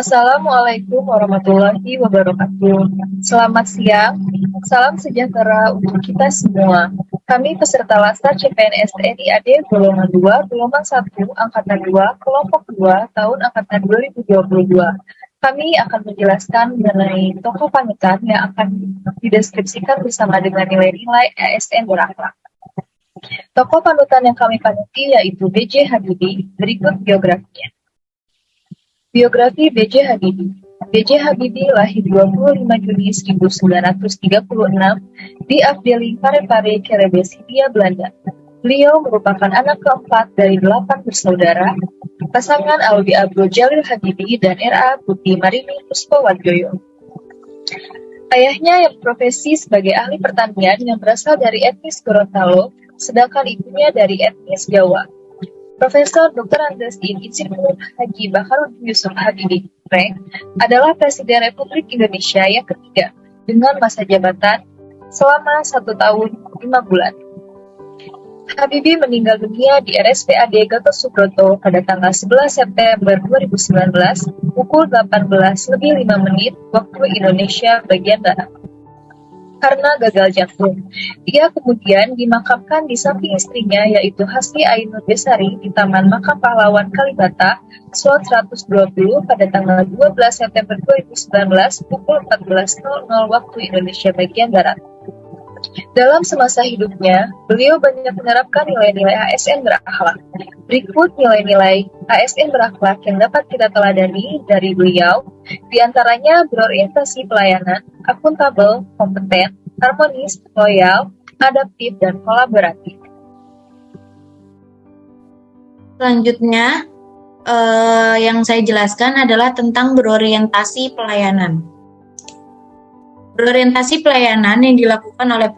Assalamualaikum warahmatullahi wabarakatuh. Selamat siang, salam sejahtera untuk kita semua. Kami peserta Laskar CPNS TNI AD Golongan 2, Gelombang 1, Angkatan 2, Kelompok 2, tahun Angkatan 2022. Kami akan menjelaskan mengenai tokoh panutan yang akan dideskripsikan bersama dengan nilai-nilai ASN berakhlak. Tokoh panutan yang kami panuti yaitu B.J. Habibie. Berikut biografinya. Biografi B.J. Habibie. B.J. Habibie lahir 25 Juni 1936 di Afdeling, Parepare, Kerebes, Hindia Belanda. Beliau merupakan anak keempat dari 8 bersaudara, pasangan Alwi Abdul Jalil Habibie dan R.A. Putih Marini Puspawarjoyo. Ayahnya yang berprofesi sebagai ahli pertanian yang berasal dari etnis Gorontalo, sedangkan ibunya dari etnis Jawa. Profesor Dr. Andes Insinyur Haji Baharudin Yusuf Habibie Frank adalah Presiden Republik Indonesia yang ketiga dengan masa jabatan selama 1 tahun 5 bulan. Habibie meninggal dunia di RSPAD Gatot Subroto pada tanggal 11 September 2019 pukul 18:05 waktu Indonesia bagian Barat. Karena gagal jantung, ia kemudian dimakamkan di samping istrinya yaitu Hasni Ainur Besari di Taman Makam Pahlawan Kalibata, Slot 120 pada tanggal 12 September 2019 pukul 14:00 waktu Indonesia bagian Barat. Dalam semasa hidupnya, beliau banyak menerapkan nilai-nilai ASN berakhlak. Berikut nilai-nilai ASN berakhlak yang dapat kita teladani dari beliau, diantaranya berorientasi pelayanan, akuntabel, kompeten, harmonis, loyal, adaptif, dan kolaboratif. Selanjutnya, yang saya jelaskan adalah tentang berorientasi pelayanan. Berorientasi pelayanan yang dilakukan oleh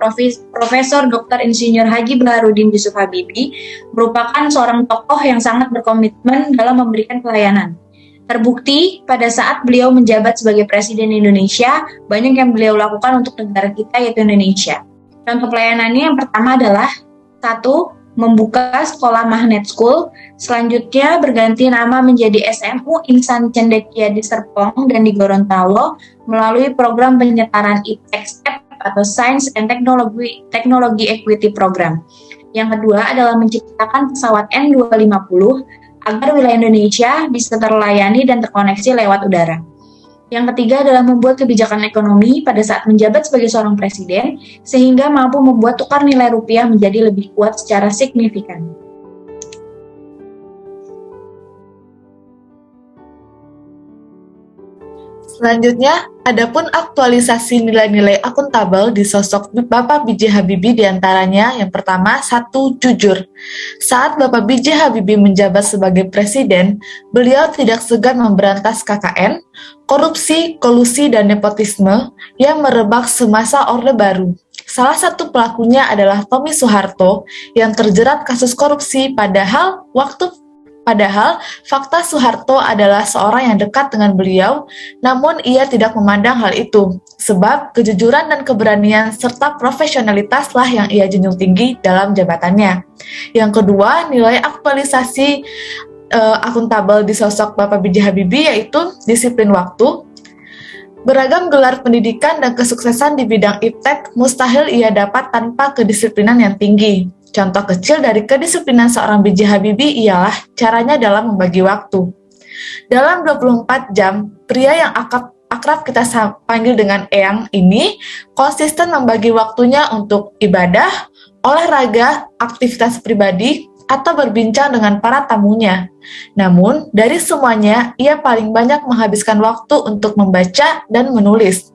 Profesor Dr. Insinyur Haji Baharudin Yusuf Habibie merupakan seorang tokoh yang sangat berkomitmen dalam memberikan pelayanan. Terbukti pada saat beliau menjabat sebagai Presiden Indonesia, banyak yang beliau lakukan untuk negara kita yaitu Indonesia. Contoh pelayanannya yang pertama adalah 1. Membuka sekolah Magnet School, selanjutnya berganti nama menjadi SMU Insan Cendekia di Serpong dan di Gorontalo melalui program penyetaraan IPTEK atau Science and Technology Equity Program. Yang kedua adalah menciptakan pesawat N250 agar wilayah Indonesia bisa terlayani dan terkoneksi lewat udara. Yang ketiga adalah membuat kebijakan ekonomi pada saat menjabat sebagai seorang presiden, sehingga mampu membuat tukar nilai rupiah menjadi lebih kuat secara signifikan. Selanjutnya, adapun aktualisasi nilai-nilai akuntabel di sosok Bapak B.J. Habibie diantaranya yang pertama, 1. Jujur. Saat Bapak B.J. Habibie menjabat sebagai presiden, beliau tidak segan memberantas KKN, korupsi, kolusi, dan nepotisme yang merebak semasa Orde Baru. Salah satu pelakunya adalah Tommy Soeharto yang terjerat kasus korupsi padahal fakta Soeharto adalah seorang yang dekat dengan beliau, namun ia tidak memandang hal itu, sebab kejujuran dan keberanian serta profesionalitaslah yang ia junjung tinggi dalam jabatannya. Yang kedua, nilai aktualisasi akuntabel di sosok Bapak B.J. Habibie yaitu disiplin waktu. Beragam gelar pendidikan dan kesuksesan di bidang IPTEK mustahil ia dapat tanpa kedisiplinan yang tinggi. Contoh kecil dari kedisiplinan seorang B.J. Habibie ialah caranya dalam membagi waktu. Dalam 24 jam, pria yang akrab kita panggil dengan Eyang ini konsisten membagi waktunya untuk ibadah, olahraga, aktivitas pribadi, atau berbincang dengan para tamunya. Namun, dari semuanya, ia paling banyak menghabiskan waktu untuk membaca dan menulis.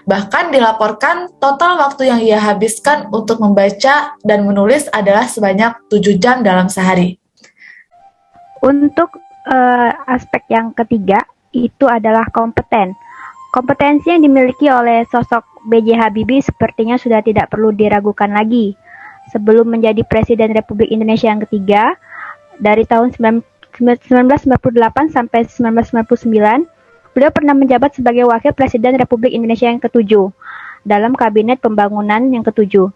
Bahkan dilaporkan total waktu yang ia habiskan untuk membaca dan menulis adalah sebanyak 7 jam dalam sehari. Untuk aspek yang ketiga, itu adalah kompeten. Kompetensi yang dimiliki oleh sosok B.J. Habibie sepertinya sudah tidak perlu diragukan lagi. Sebelum menjadi Presiden Republik Indonesia yang ketiga, dari tahun 1998 sampai 1999, beliau pernah menjabat sebagai Wakil Presiden Republik Indonesia yang ketujuh dalam Kabinet Pembangunan yang ketujuh.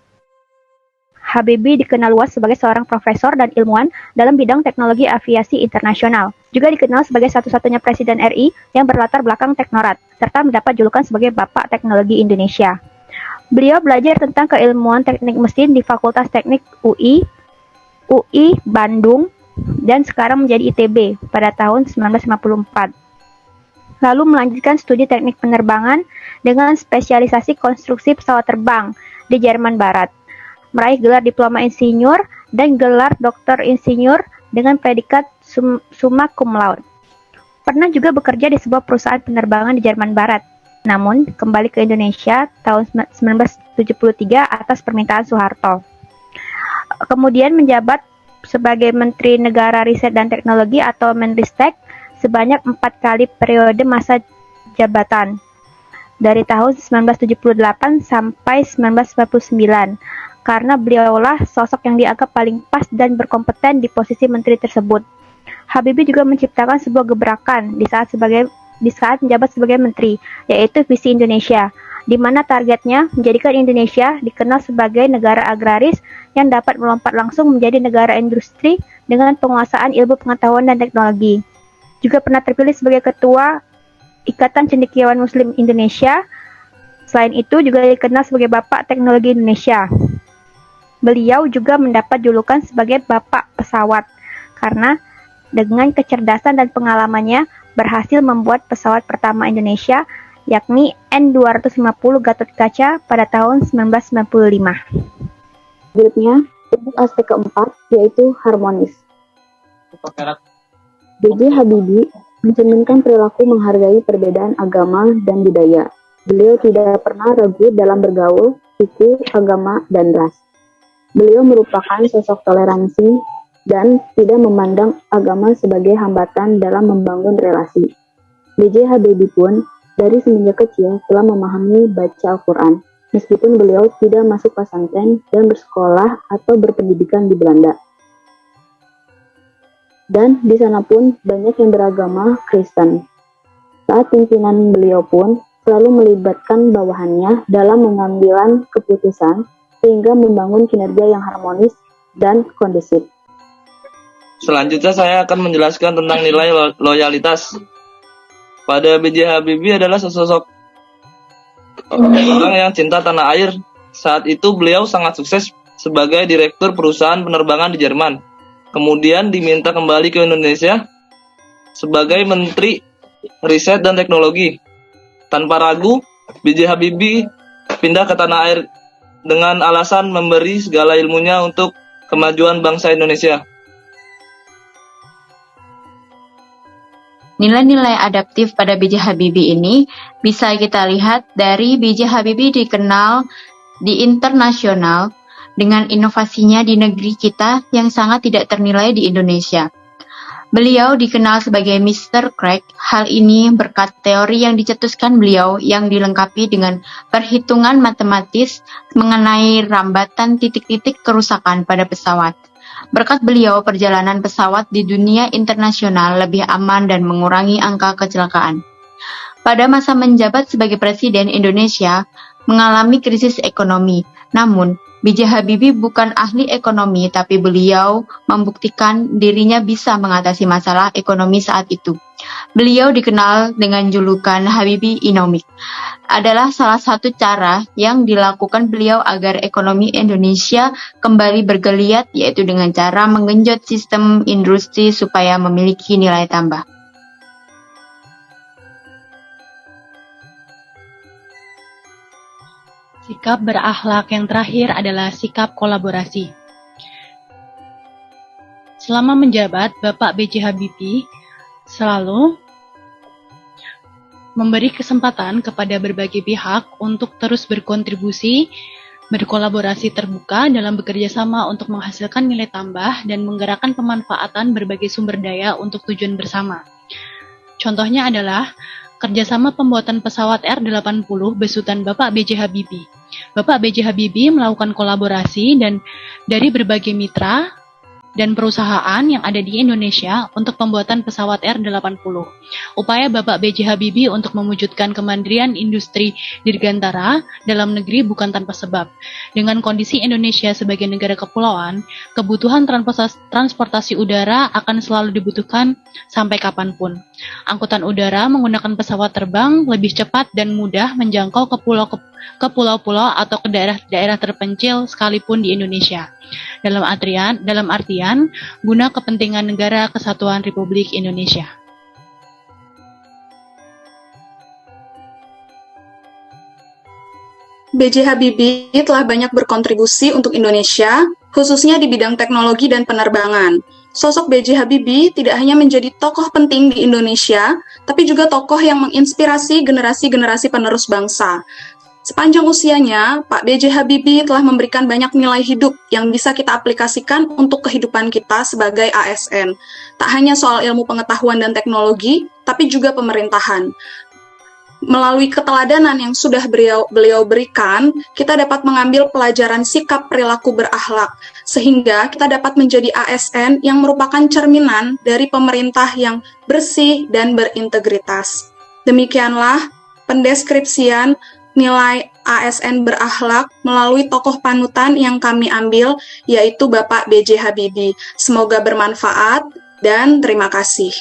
Habibie dikenal luas sebagai seorang profesor dan ilmuwan dalam bidang teknologi aviasi internasional. Juga dikenal sebagai satu-satunya Presiden RI yang berlatar belakang teknorat, serta mendapat julukan sebagai Bapak Teknologi Indonesia. Beliau belajar tentang keilmuan teknik mesin di Fakultas Teknik UI Bandung, dan sekarang menjadi ITB pada tahun 1954. Lalu melanjutkan studi teknik penerbangan dengan spesialisasi konstruksi pesawat terbang di Jerman Barat. Meraih gelar diploma insinyur dan gelar doktor insinyur dengan predikat summa cum laude. Pernah juga bekerja di sebuah perusahaan penerbangan di Jerman Barat, namun kembali ke Indonesia tahun 1973 atas permintaan Soeharto. Kemudian menjabat sebagai Menteri Negara Riset dan Teknologi atau Menristek sebanyak 4 kali periode masa jabatan, dari tahun 1978 sampai 1999, karena beliaulah sosok yang dianggap paling pas dan berkompeten di posisi menteri tersebut. Habibie juga menciptakan sebuah gebrakan di saat menjabat sebagai menteri, yaitu Visi Indonesia, di mana targetnya menjadikan Indonesia dikenal sebagai negara agraris yang dapat melompat langsung menjadi negara industri dengan penguasaan ilmu pengetahuan dan teknologi. Juga pernah terpilih sebagai Ketua Ikatan Cendekiawan Muslim Indonesia. Selain itu juga dikenal sebagai Bapak Teknologi Indonesia. Beliau juga mendapat julukan sebagai Bapak Pesawat karena dengan kecerdasan dan pengalamannya berhasil membuat pesawat pertama Indonesia, yakni N250 Gatot-Kaca pada tahun 1995. Berikutnya, untuk aspek keempat, yaitu harmonis. B.J. Habibie mencerminkan perilaku menghargai perbedaan agama dan budaya. Beliau tidak pernah ragu dalam bergaul, suku, agama, dan ras. Beliau merupakan sosok toleransi dan tidak memandang agama sebagai hambatan dalam membangun relasi. B.J. Habibie pun dari semenjak kecil telah memahami baca Al-Quran, meskipun beliau tidak masuk pesantren dan bersekolah atau berpendidikan di Belanda. Dan di sana pun banyak yang beragama Kristen. Saat pimpinan beliau pun selalu melibatkan bawahannya dalam mengambil keputusan sehingga membangun kinerja yang harmonis dan kondusif. Selanjutnya saya akan menjelaskan tentang nilai loyalitas. Pada B.J. Habibie adalah sosok orang yang cinta tanah air. Saat itu beliau sangat sukses sebagai direktur perusahaan penerbangan di Jerman. Kemudian diminta kembali ke Indonesia sebagai Menteri Riset dan Teknologi. Tanpa ragu, B.J. Habibie pindah ke tanah air dengan alasan memberi segala ilmunya untuk kemajuan bangsa Indonesia. Nilai-nilai adaptif pada B.J. Habibie ini bisa kita lihat dari B.J. Habibie dikenal di internasional dengan inovasinya di negeri kita yang sangat tidak ternilai di Indonesia. Beliau dikenal sebagai Mr. Crack. Hal ini berkat teori yang dicetuskan beliau yang dilengkapi dengan perhitungan matematis mengenai rambatan titik-titik kerusakan pada pesawat. Berkat beliau, perjalanan pesawat di dunia internasional lebih aman dan mengurangi angka kecelakaan. Pada masa menjabat sebagai Presiden Indonesia, mengalami krisis ekonomi. Namun, B.J. Habibie bukan ahli ekonomi, tapi beliau membuktikan dirinya bisa mengatasi masalah ekonomi saat itu. Beliau dikenal dengan julukan Habibie-onomics. Adalah salah satu cara yang dilakukan beliau agar ekonomi Indonesia kembali bergeliat, yaitu dengan cara menggenjot sistem industri supaya memiliki nilai tambah. Sikap berakhlak yang terakhir adalah sikap kolaborasi. Selama menjabat, Bapak B.J. Habibie selalu memberi kesempatan kepada berbagai pihak untuk terus berkontribusi, berkolaborasi terbuka dalam bekerja sama untuk menghasilkan nilai tambah dan menggerakkan pemanfaatan berbagai sumber daya untuk tujuan bersama. Contohnya adalah kerjasama pembuatan pesawat R-80 besutan Bapak B.J. Habibie. Bapak B.J. Habibie melakukan kolaborasi dan dari berbagai mitra dan perusahaan yang ada di Indonesia untuk pembuatan pesawat R80. Upaya Bapak B.J. Habibie untuk mewujudkan kemandirian industri dirgantara dalam negeri bukan tanpa sebab. Dengan kondisi Indonesia sebagai negara kepulauan, kebutuhan transportasi udara akan selalu dibutuhkan sampai kapanpun. Angkutan udara menggunakan pesawat terbang lebih cepat dan mudah menjangkau ke pulau-pulau atau ke daerah-daerah terpencil sekalipun di Indonesia. Dalam artian guna kepentingan negara kesatuan Republik Indonesia. B.J. Habibie telah banyak berkontribusi untuk Indonesia, khususnya di bidang teknologi dan penerbangan. Sosok B.J. Habibie tidak hanya menjadi tokoh penting di Indonesia, tapi juga tokoh yang menginspirasi generasi-generasi penerus bangsa. Sepanjang usianya, Pak B.J. Habibie telah memberikan banyak nilai hidup yang bisa kita aplikasikan untuk kehidupan kita sebagai ASN. Tak hanya soal ilmu pengetahuan dan teknologi, tapi juga pemerintahan. Melalui keteladanan yang sudah beliau berikan, kita dapat mengambil pelajaran sikap perilaku berakhlak, sehingga kita dapat menjadi ASN yang merupakan cerminan dari pemerintah yang bersih dan berintegritas. Demikianlah pendeskripsian nilai ASN berakhlak melalui tokoh panutan yang kami ambil, yaitu Bapak B.J. Habibie. Semoga bermanfaat dan terima kasih.